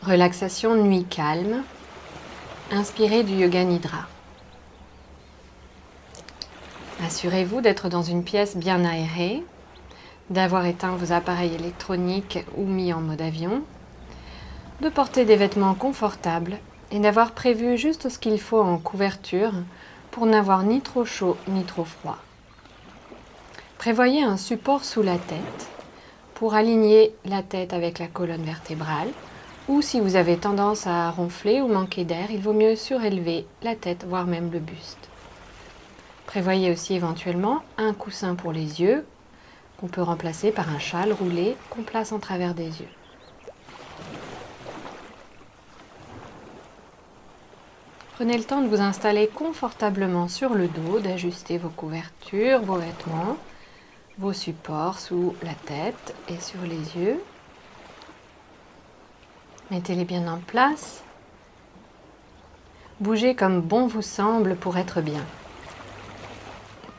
Relaxation nuit calme. Inspirez du Yoga Nidra. Assurez-vous d'être dans une pièce bien aérée, d'avoir éteint vos appareils électroniques ou mis en mode avion, de porter des vêtements confortables et d'avoir prévu juste ce qu'il faut en couverture pour n'avoir ni trop chaud ni trop froid. Prévoyez un support sous la tête pour aligner la tête avec la colonne vertébrale, ou si vous avez tendance à ronfler ou manquer d'air, il vaut mieux surélever la tête, voire même le buste. Prévoyez aussi éventuellement un coussin pour les yeux, qu'on peut remplacer par un châle roulé qu'on place en travers des yeux. Prenez le temps de vous installer confortablement sur le dos, d'ajuster vos couvertures, vos vêtements, vos supports sous la tête et sur les yeux. Mettez-les bien en place. Bougez comme bon vous semble pour être bien.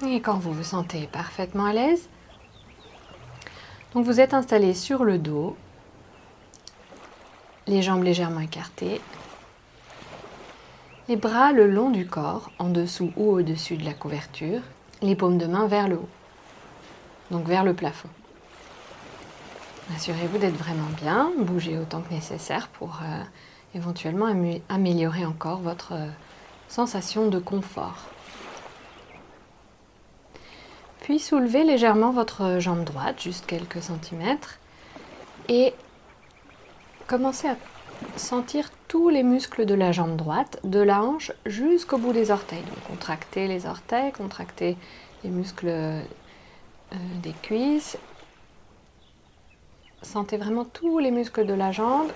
Et quand vous vous sentez parfaitement à l'aise, donc vous êtes installé sur le dos, les jambes légèrement écartées, les bras le long du corps, en dessous ou au-dessus de la couverture, les paumes de main vers le haut, donc vers le plafond. Assurez-vous d'être vraiment bien, bougez autant que nécessaire pour éventuellement améliorer encore votre sensation de confort. Puis soulevez légèrement votre jambe droite, juste quelques centimètres, et commencez à sentir tous les muscles de la jambe droite, de la hanche jusqu'au bout des orteils. Donc contractez les orteils, contractez les muscles des cuisses. Sentez vraiment tous les muscles de la jambe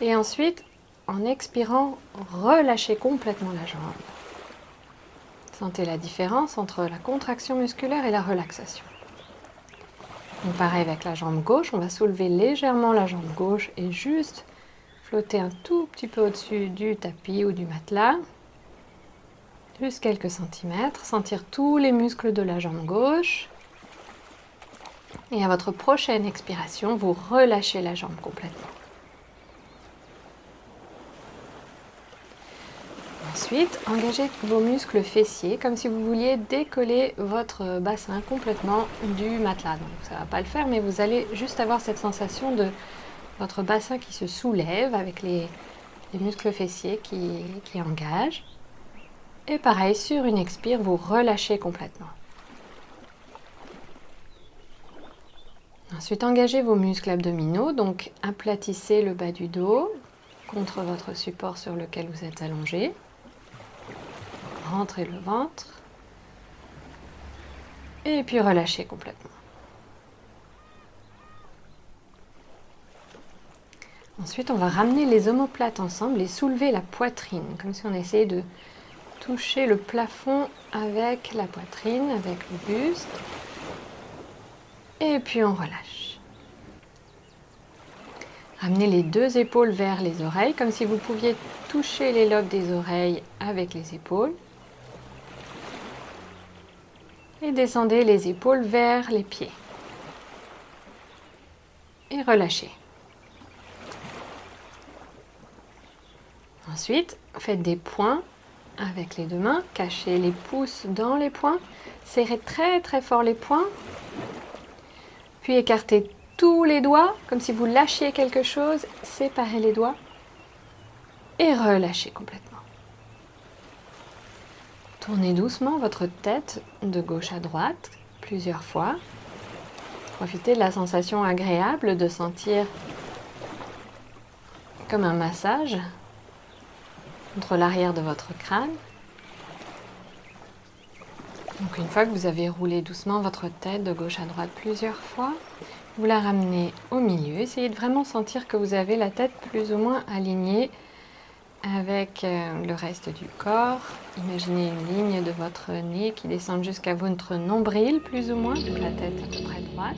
et ensuite, en expirant, relâchez complètement la jambe. Sentez la différence entre la contraction musculaire et la relaxation. Donc pareil avec la jambe gauche, on va soulever légèrement la jambe gauche et juste flotter un tout petit peu au-dessus du tapis ou du matelas. Juste quelques centimètres, sentir tous les muscles de la jambe gauche. Et à votre prochaine expiration, vous relâchez la jambe complètement. Ensuite, engagez vos muscles fessiers comme si vous vouliez décoller votre bassin complètement du matelas. Donc ça ne va pas le faire, mais vous allez juste avoir cette sensation de votre bassin qui se soulève avec les muscles fessiers qui engagent. Et pareil, sur une expire, vous relâchez complètement. Ensuite, engagez vos muscles abdominaux, donc aplatissez le bas du dos contre votre support sur lequel vous êtes allongé. Rentrez le ventre. Et puis relâchez complètement. Ensuite, on va ramener les omoplates ensemble et soulever la poitrine, comme si on essayait de toucher le plafond avec la poitrine, avec le buste. Et puis on relâche. Ramenez les deux épaules vers les oreilles, comme si vous pouviez toucher les lobes des oreilles avec les épaules. Et descendez les épaules vers les pieds. Et relâchez. Ensuite, faites des points avec les deux mains. Cachez les pouces dans les poings. Serrez très très fort les poings. Puis écartez tous les doigts, comme si vous lâchiez quelque chose, séparez les doigts et relâchez complètement. Tournez doucement votre tête de gauche à droite, plusieurs fois. Profitez de la sensation agréable de sentir comme un massage contre l'arrière de votre crâne. Donc une fois que vous avez roulé doucement votre tête de gauche à droite plusieurs fois, vous la ramenez au milieu. Essayez de vraiment sentir que vous avez la tête plus ou moins alignée avec le reste du corps. Imaginez une ligne de votre nez qui descend jusqu'à votre nombril plus ou moins, donc la tête à peu près droite.